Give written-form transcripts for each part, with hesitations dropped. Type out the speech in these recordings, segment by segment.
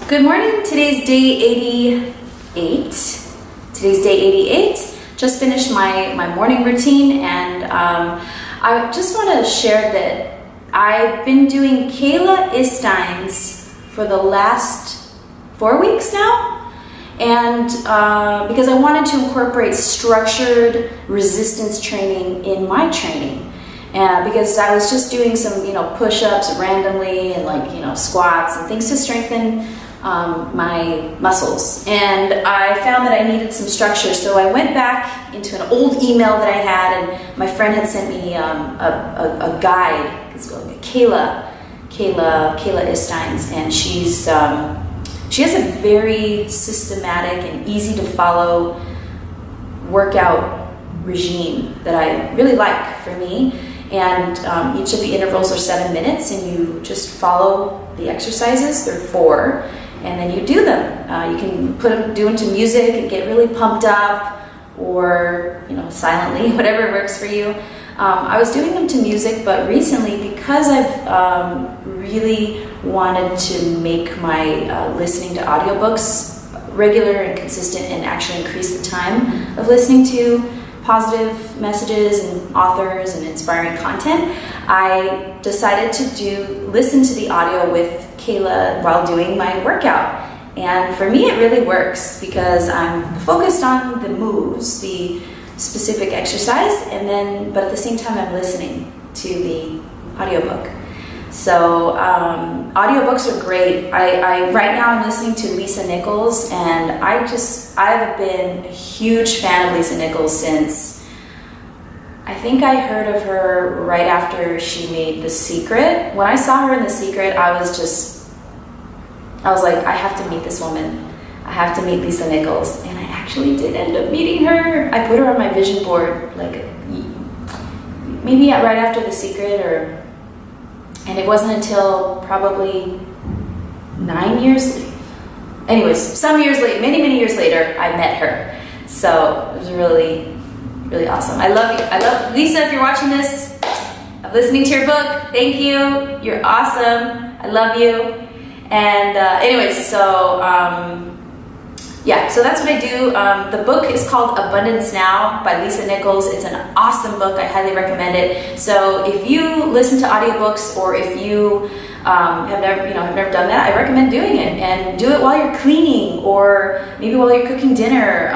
Good morning. Today's day 88. Just finished my morning routine, and I just want to share that I've been doing Kayla Istein's for the last 4 weeks now, and because I wanted to incorporate structured resistance training in my training. Because I was just doing some, push-ups randomly and squats and things to strengthen my muscles. And I found that I needed some structure. So I went back into an old email that I had, and my friend had sent me a guide. It's called Kayla Istein's, and she has a very systematic and easy to follow workout regime that I really like for me. And each of the intervals are 7 minutes, and you just follow the exercises. They're 4, and then you do them. You can do them to music and get really pumped up, or silently, whatever works for you. I was doing them to music, but recently, because I've really wanted to make my listening to audiobooks regular and consistent, and actually increase the time of listening to positive messages and authors and inspiring content, I decided to listen to the audio with Kayla while doing my workout. And for me, it really works because I'm focused on the moves, the specific exercise, but at the same time, I'm listening to the audiobook. So audiobooks are great. Right now I'm listening to Lisa Nichols, and I've been a huge fan of Lisa Nichols since I think I heard of her right after she made The Secret. When I saw her in The Secret, I was like, I have to meet this woman. I have to meet Lisa Nichols. And I actually did end up meeting her. I put her on my vision board maybe right after The Secret, and it wasn't until probably 9 years later. Anyways, some years later, many years later, I met her. So it was really, really awesome. I love you. I love Lisa. If you're watching this, I'm listening to your book. Thank you. You're awesome. I love you. And so that's what I do. The book is called Abundance Now by Lisa Nichols. It's an awesome book. I highly recommend it. So if you listen to audiobooks, or if you have never done that, I recommend doing it, and do it while you're cleaning, or maybe while you're cooking dinner.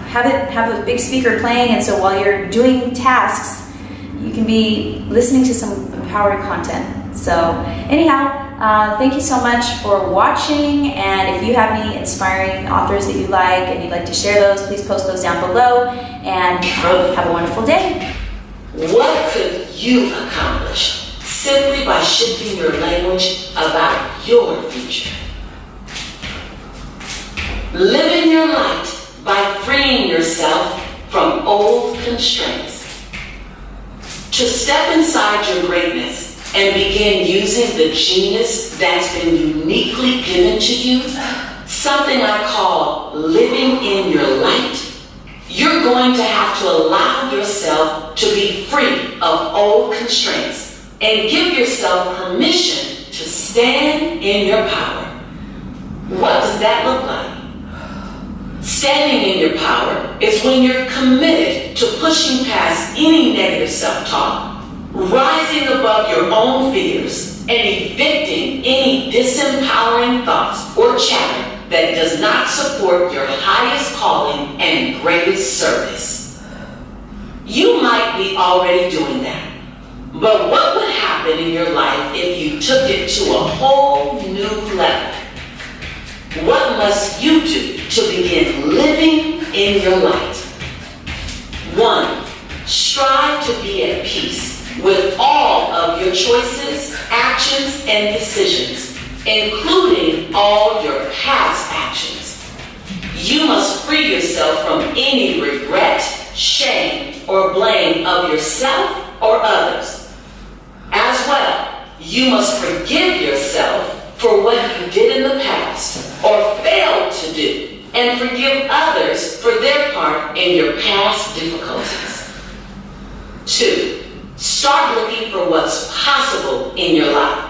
Have a big speaker playing, and so while you're doing tasks, you can be listening to some empowering content. So anyhow, thank you so much for watching, and if you have any inspiring authors that you like and you'd like to share those, please post those down below, and have a wonderful day. What could you accomplish simply by shifting your language about your future? Living your light by freeing yourself from old constraints. To step inside your greatness and begin using the genius that's been uniquely given to you, something I call living in your light, you're going to have to allow yourself to be free of old constraints and give yourself permission to stand in your power. What does that look like? Standing in your power is when you're committed to pushing past any negative self-talk, rising above your own fears, and evicting any disempowering thoughts or chatter that does not support your highest calling and greatest service. You might be already doing that, but what would happen in your life if you took it to a whole new level? What must you do to begin living in your light? 1. Strive to be at peace with all of your choices, actions, and decisions, including all your past actions. You must free yourself from any regret, shame, or blame of yourself or others. As well, you must forgive yourself for what you did in the past or failed to do, and forgive others for their part in your past difficulties. 2. Start looking for what's possible in your life.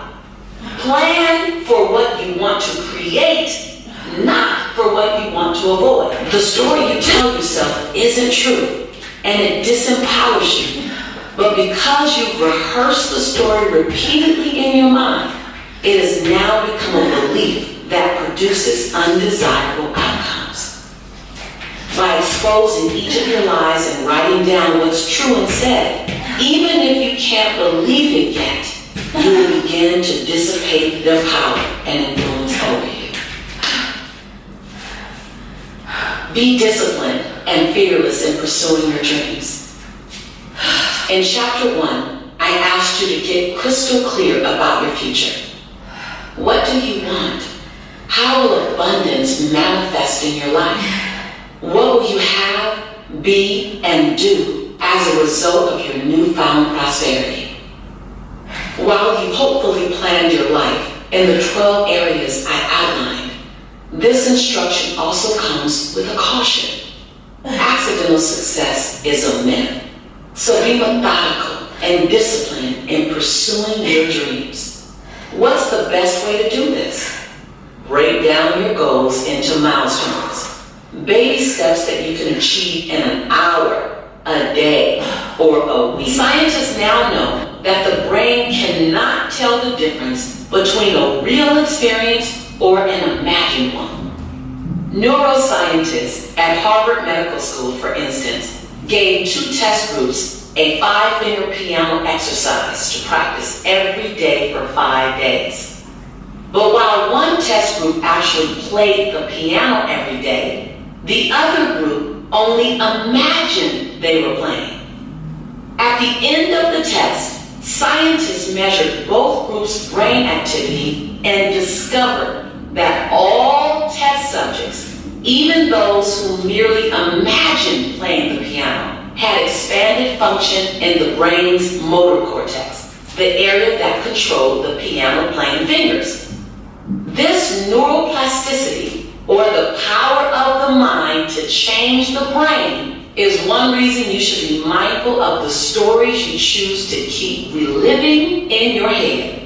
Plan for what you want to create, not for what you want to avoid. The story you tell yourself isn't true, and it disempowers you. But because you've rehearsed the story repeatedly in your mind, it has now become a belief that produces undesirable outcomes. By exposing each of your lies and writing down what's true instead, even if you can't believe it yet, you will begin to dissipate their power and influence over you. Be disciplined and fearless in pursuing your dreams. In chapter 1, I asked you to get crystal clear about your future. What do you want? How will abundance manifest in your life? What will you have, be, and do as a result of your newfound prosperity? While you hopefully planned your life in the 12 areas I outlined, this instruction also comes with a caution. Accidental success is a myth. So be methodical and disciplined in pursuing your dreams. What's the best way to do this? Break down your goals into milestones. Baby steps that you can achieve in an hour, a day, or a week. Scientists now know that the brain cannot tell the difference between a real experience or an imagined one. Neuroscientists at Harvard Medical School, for instance, gave 2 test groups a 5-finger piano exercise to practice every day for 5 days. But while one test group actually played the piano every day, the other group only imagined they were playing. At the end of the test, scientists measured both groups' brain activity and discovered that all test subjects, even those who merely imagined playing the piano, had expanded function in the brain's motor cortex, the area that controlled the piano playing fingers. This neuroplasticity, or the power of the mind to change the brain, is one reason you should be mindful of the stories you choose to keep reliving in your head.